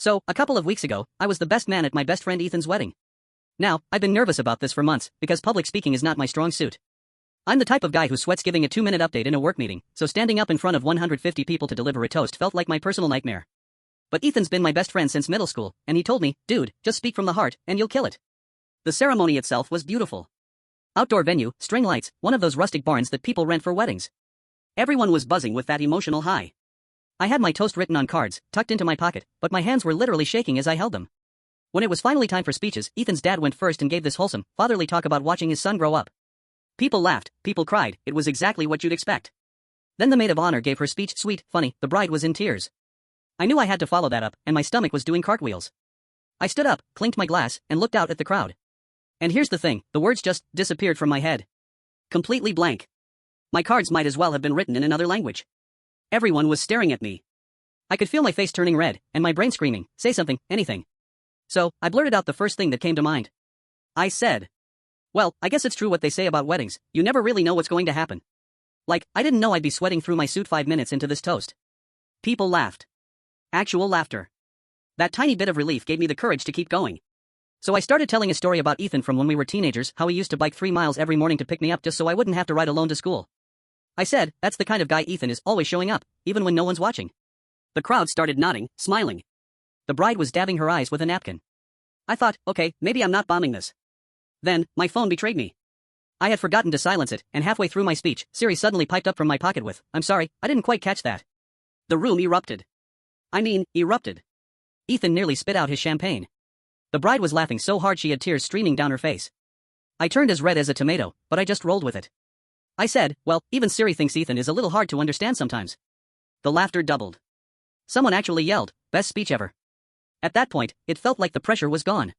So, a couple of weeks ago, I was the best man at my best friend Ethan's wedding. Now, I've been nervous about this for months, because public speaking is not my strong suit. I'm the type of guy who sweats giving a 2-minute update in a work meeting, so standing up in front of 150 people to deliver a toast felt like my personal nightmare. But Ethan's been my best friend since middle school, and he told me, dude, just speak from the heart, and you'll kill it. The ceremony itself was beautiful. Outdoor venue, string lights, one of those rustic barns that people rent for weddings. Everyone was buzzing with that emotional high. I had my toast written on cards, tucked into my pocket, but my hands were literally shaking as I held them. When it was finally time for speeches, Ethan's dad went first and gave this wholesome, fatherly talk about watching his son grow up. People laughed, people cried, it was exactly what you'd expect. Then the maid of honor gave her speech, sweet, funny, the bride was in tears. I knew I had to follow that up, and my stomach was doing cartwheels. I stood up, clinked my glass, and looked out at the crowd. And here's the thing, the words just disappeared from my head. Completely blank. My cards might as well have been written in another language. Everyone was staring at me. I could feel my face turning red, and my brain screaming, say something, anything. So, I blurted out the first thing that came to mind. I said, well, I guess it's true what they say about weddings, you never really know what's going to happen. Like, I didn't know I'd be sweating through my suit 5 minutes into this toast. People laughed. Actual laughter. That tiny bit of relief gave me the courage to keep going. So I started telling a story about Ethan from when we were teenagers, how he used to bike 3 miles every morning to pick me up just so I wouldn't have to ride alone to school. I said, that's the kind of guy Ethan is, always showing up, even when no one's watching. The crowd started nodding, smiling. The bride was dabbing her eyes with a napkin. I thought, okay, maybe I'm not bombing this. Then, my phone betrayed me. I had forgotten to silence it, and halfway through my speech, Siri suddenly piped up from my pocket with, I'm sorry, I didn't quite catch that. The room erupted. Erupted. Ethan nearly spit out his champagne. The bride was laughing so hard she had tears streaming down her face. I turned as red as a tomato, but I just rolled with it. I said, well, even Siri thinks Ethan is a little hard to understand sometimes. The laughter doubled. Someone actually yelled, best speech ever. At that point, it felt like the pressure was gone.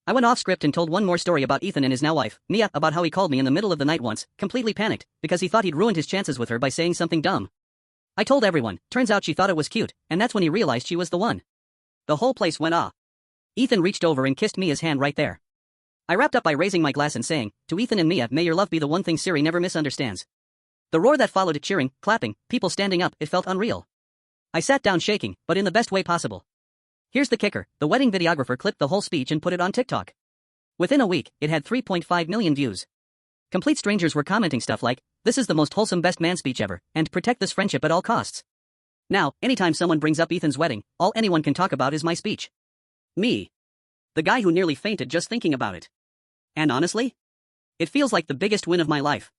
I went off script and told one more story about Ethan and his now wife, Mia, about how he called me in the middle of the night once, completely panicked, because he thought he'd ruined his chances with her by saying something dumb. I told everyone, turns out she thought it was cute, and that's when he realized she was the one. The whole place went ah. Ethan reached over and kissed Mia's hand right there. I wrapped up by raising my glass and saying, to Ethan and Mia, may your love be the one thing Siri never misunderstands. The roar that followed it, cheering, clapping, people standing up, it felt unreal. I sat down shaking, but in the best way possible. Here's the kicker, the wedding videographer clipped the whole speech and put it on TikTok. Within a week, it had 3.5 million views. Complete strangers were commenting stuff like, this is the most wholesome best man speech ever, and protect this friendship at all costs. Now, anytime someone brings up Ethan's wedding, all anyone can talk about is my speech. Me. The guy who nearly fainted just thinking about it. And honestly, it feels like the biggest win of my life.